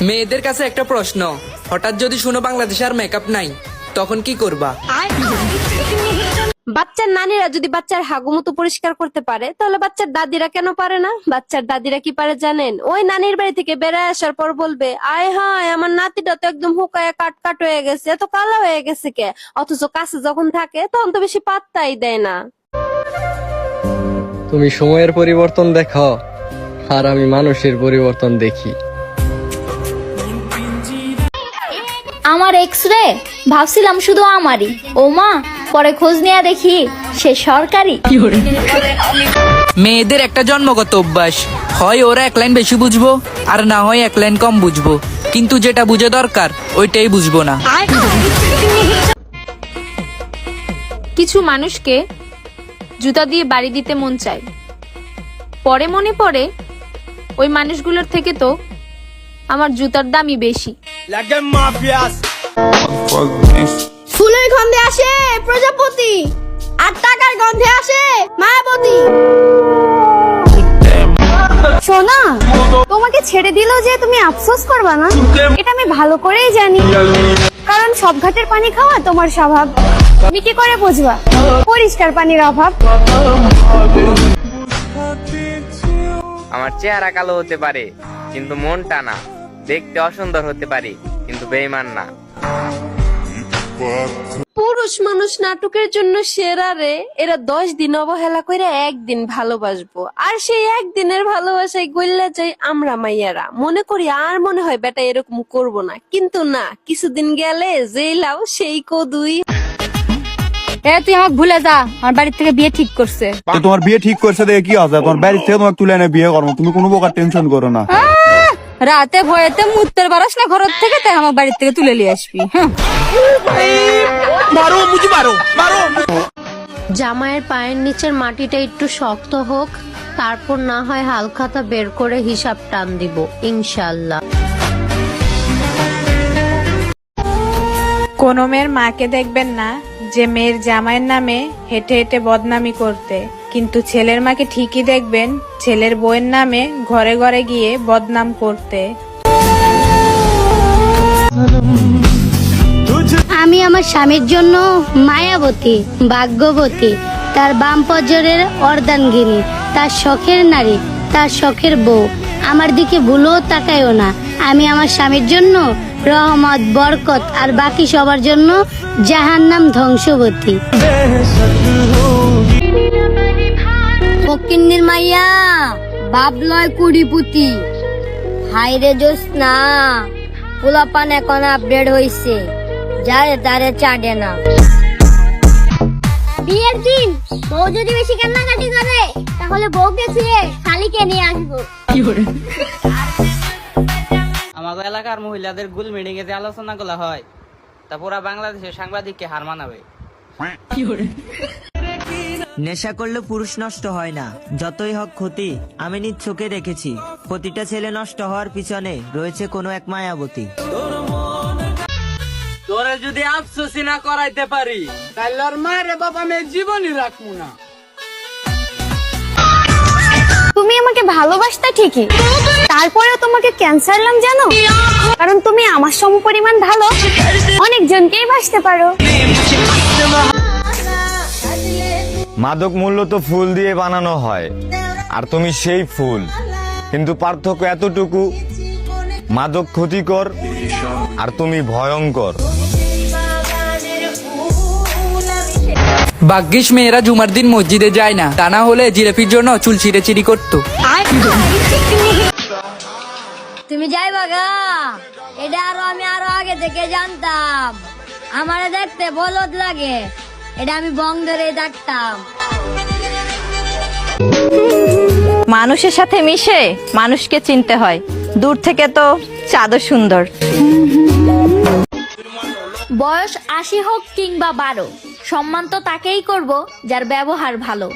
মেয়েদের কাছে একটা প্রশ্ন, হঠাৎ যদি শুনো বাংলাদেশে আর মেকআপ নাই, তখন কি করবা? বাচ্চার নানিরা যদি বাচ্চার হাগুমতো পরিষ্কার করতে পারে, তাহলে বাচ্চার দাদিরা কেন পারে না? বাচ্চার দাদিরা কি পারে জানেন? ওই নানির বাড়ি থেকে বেড়ায় আসার পর বলবে, আয় হায় আমার নাতিটা তো একদম হুকায় কাট কাট হয়ে গেছে, এত কালো হয়ে গেছে কে? অথচ কাছে যখন থাকে তখন তো বেশি পাত্তাই দেয় না। তুমি সময়ের পরিবর্তন দেখো, আর আমি মানুষের পরিবর্তন দেখি। আমার এক্স রে ভাবছিলাম শুধু আমারই, ও মা পরে খোঁজ নিয়ে দেখি সে সরকারি। মেয়েদের একটা জন্মগত অভ্যাস, হয় ওরা এক লাইন বেশি বুঝবো আর না হয় এক লাইন কম বুঝবো, কিন্তু যেটা বুঝে দরকার ওইটাই বুঝবো না। কিছু মানুষকে জুতা দিয়ে বাড়ি দিতে মন চায়, পরে মনে পড়ে ওই মানুষগুলোর থেকে তো আমার জুতার দামই বেশি। ফুলের গন্ধে আসে প্রজাপতি, আর টাকার গন্ধে আসে মায়াবতী। সোনা, তোমাকে ছেড়ে দিলেও যে তুমি আফসোস করবা না, এটা আমি ভালো করেই জানি, কারণ সব ঘাটের পানি খাওয়া তোমার স্বভাব। তুমি কি করে বুঝবা পরিষ্কার পানির অভাব? আমার চেহারা কালো হতে পারে কিন্তু মনটা না, দেখতে অসুন্দর হতে পারি কিন্তু বেঈমান না। পুরুষ মানুষ নাটকের জন্য সেরা রে। এরা 10 দিন অবহেলা করে একদিন ভালোবাসবো, আর সেই একদিনের ভালোবাসায় গইলা যাই আমরা মাইয়ারা। মনে করি আর মনে হয় বেটা এরকম করব না, কিন্তু না, কিছুদিন গেলে যেই লাও সেই কদুই। তুই আমাকে ভুলে যা, আমার বাড়ির থেকে বিয়ে ঠিক করছে। তোমার বিয়ে ঠিক করছে দেখে কি আছে, তোমার বাড়ির থেকে তোমাকে তুলে এনে বিয়ে করবো, তুমি কোনো প্রকার টেনশন করো না। রাতে ভয়েতে মুত্তের বারাস না ঘর থেকে, তাই আমার বাড়ির থেকে তুলে নিয়ে আসবি। জামাইয়ের পায়ের নিচের মাটিটা একটু শক্ত হোক, তারপর না হয় হালখাতা বের করে হিসাব টান দিব ইনশাল্লাহ। কোন মেয়ের মাকে দেখবেন না যে মেয়ের জামাইয়ের নামে হেঁটে হেঁটে বদনামি করতে, কিন্তু ছেলের মাকে ঠিকই দেখবেন ছেলের বউয়ের নামে ঘরে ঘরে গিয়ে বদনাম করতে। আমি আমার স্বামীর জন্য মায়াবতী, ভাগ্যবতী, তার বাম পজরের অর্ধাঙ্গিনী, তার শখের নারী, তার শখের বউ। আমার দিকে ভুলেও তাকায়ও না। আমি আমার স্বামীর জন্য রহমত, বরকত, আর বাকি সবার জন্য জাহান্নাম ধ্বংসবতী। ফকিন্নির মাইয়া বাপ লয় কুড়িপুতি, হাইরে জোসনা পোলাপান এখন আপডেট হইছে, যারে তারে চাটে না। বিয়ের দিন বউ যদি বেশি কান্নাকাটি করে, তাহলে বউকে ছিঁড়ে শালিকে নিয়ে আসবো। আমাদের এলাকার মহিলাদের গুল মিটিং এ যে আলোচনা গুলা হয়, তা পুরা বাংলাদেশের সাংবাদিককে হার মানাবে। নেশা করলে পুরুষ নষ্ট হয় না, যতই হোক ক্ষতি আমি নিজ চোখে দেখেছি। প্রতিটা ছেলে নষ্ট হওয়ার পিছনে রয়েছে কোনো এক মায়াবতী। তোরে যদি আফসোসই না করাইতে পারি, তাহলে ওর মায়ের বাবা মেয়ে জীবনই রাখবো না। তুমি আমাকে ভালোবাসতে ঠিকই, তারপরে তোমাকে ক্যান্সার লাম জানো, কারণ তুমি আমার সমপরিমাণ ভালো অনেকজনকেই বাসতে পারো। মাদক মূল্য তো ফুল দিয়ে বানানো হয়, আর তুমি সেই ফুল, কিন্তু পার্থক্য এতটুকু, মাদক ক্ষতিকর আর তুমি ভয়ঙ্কর। ভাগ্যিস মেয়েরা জুমার দিন মসজিদে যায় না, তা না হলে জিলাপির জন্য চুল চিড়ে করতো। তুমি যাই বাগা, এটা আমি আরো আগে থেকে জানতাম। আমারে দেখতে বলদ লাগে, এটা আমি বং ধরে ডাকতাম। মানুষের সাথে মিশে মানুষকে চিনতে হয়, দূর থেকে তো চাঁদও সুন্দর। বয়স 80 হোক কিংবা 12, সম্মান তো তাকেই করব যার ব্যবহার ভালো।